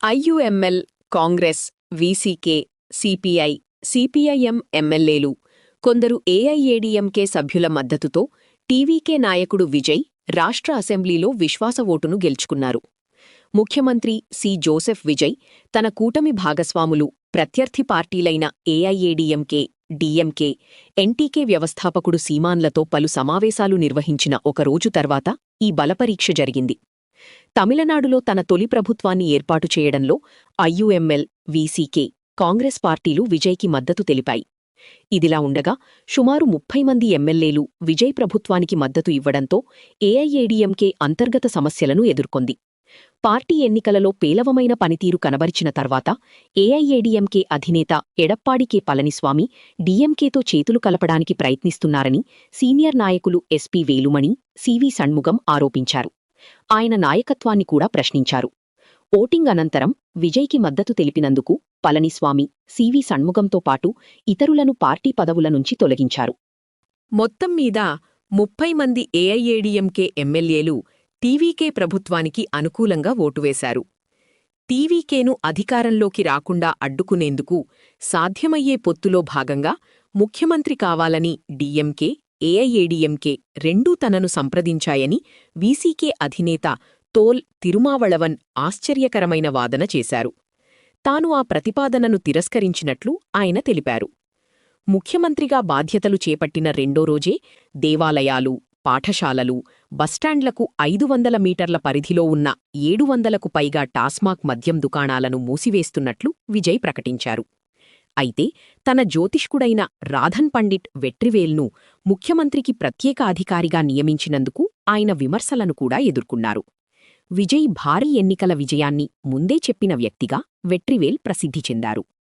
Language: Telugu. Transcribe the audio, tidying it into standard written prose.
IUML, Congress, VCK, CPI, CPIM ఎమ్మెల్యేలు, కొందరు ఏఐఏడీఎంకే సభ్యుల మద్దతుతో టీవీకే నాయకుడు విజయ్ రాష్ట్ర అసెంబ్లీలో విశ్వాస ఓటును గెలుచుకున్నారు. ముఖ్యమంత్రి సి. జోసెఫ్ విజయ్ తన కూటమి భాగస్వాములు ప్రత్యర్థి పార్టీలైన ఏఐఏడీఎంకే, డీఎంకే, ఎన్టీకే వ్యవస్థాపకుడు సీమాన్లతో పలు సమావేశాలు నిర్వహించిన ఒకరోజు తర్వాత ఈ బలపరీక్ష జరిగింది. తమిళనాడులో తన తొలి ప్రభుత్వాన్ని ఏర్పాటు చేయడంలో ఐయుఎంఎల్, వీసీకే, కాంగ్రెస్ పార్టీలు విజయ్కి మద్దతు తెలిపాయి. ఇదిలా ఉండగా సుమారు 30 మంది ఎమ్మెల్యేలు విజయ్ ప్రభుత్వానికి మద్దతు ఇవ్వడంతో ఏఐఏడీఎంకే అంతర్గత సమస్యలను ఎదుర్కొంది. పార్టీ ఎన్నికలలో పేలవమైన పనితీరు కనబరిచిన తర్వాత ఏఐఏడీఎంకే అధినేత ఎడప్పాడి కె. పళనిస్వామి డీఎంకేతో చేతులు కలపడానికి ప్రయత్నిస్తున్నారని సీనియర్ నాయకులు ఎస్పీ వేలుమణి, సివి షణ్ముగం ఆరోపించారు. ఆయన నాయకత్వాన్ని కూడా ప్రశ్నించారు. ఓటింగ్ అనంతరం విజయ్కి మద్దతు తెలిపినందుకు పళనిస్వామి, సివి షణ్ముగంతో పాటు ఇతరులను పార్టీ పదవుల నుంచి తొలగించారు. మొత్తం మీద 30 మంది ఏఐఏడీఎంకే ఎమ్మెల్యేలు టీవీకే ప్రభుత్వానికి అనుకూలంగా ఓటువేశారు. టీవీకేను అధికారంలోకి రాకుండా అడ్డుకునేందుకు సాధ్యమయ్యే పొత్తులో భాగంగా ముఖ్యమంత్రి కావాలని డీఎంకే, ఏఐఏడీఎంకే రెండూ తనను సంప్రదించాయని వీసీకే అధినేత తోల్ తిరుమావళవన్ ఆశ్చర్యకరమైన వాదన చేశారు. తాను ఆ ప్రతిపాదనను తిరస్కరించినట్లు ఆయన తెలిపారు. ముఖ్యమంత్రిగా బాధ్యతలు చేపట్టిన రెండో రోజే దేవాలయాలు, పాఠశాలలు, బస్టాండ్లకు 500 మీటర్ల పరిధిలో ఉన్న 700కు పైగా టాస్మాక్ మద్యం దుకాణాలను మూసివేస్తున్నట్లు విజయ్ ప్రకటించారు. అయితే తన జ్యోతిష్కుడైన రాధన్ పండిట్ వెట్రివేల్ను ముఖ్యమంత్రికి ప్రత్యేక అధికారిగా నియమించినందుకు ఆయన విమర్శలను కూడా ఎదుర్కొన్నారు. విజయ్ భారీ ఎన్నికల విజయాన్ని ముందే చెప్పిన వ్యక్తిగా వెట్రివేల్ ప్రసిద్ధి చెందారు.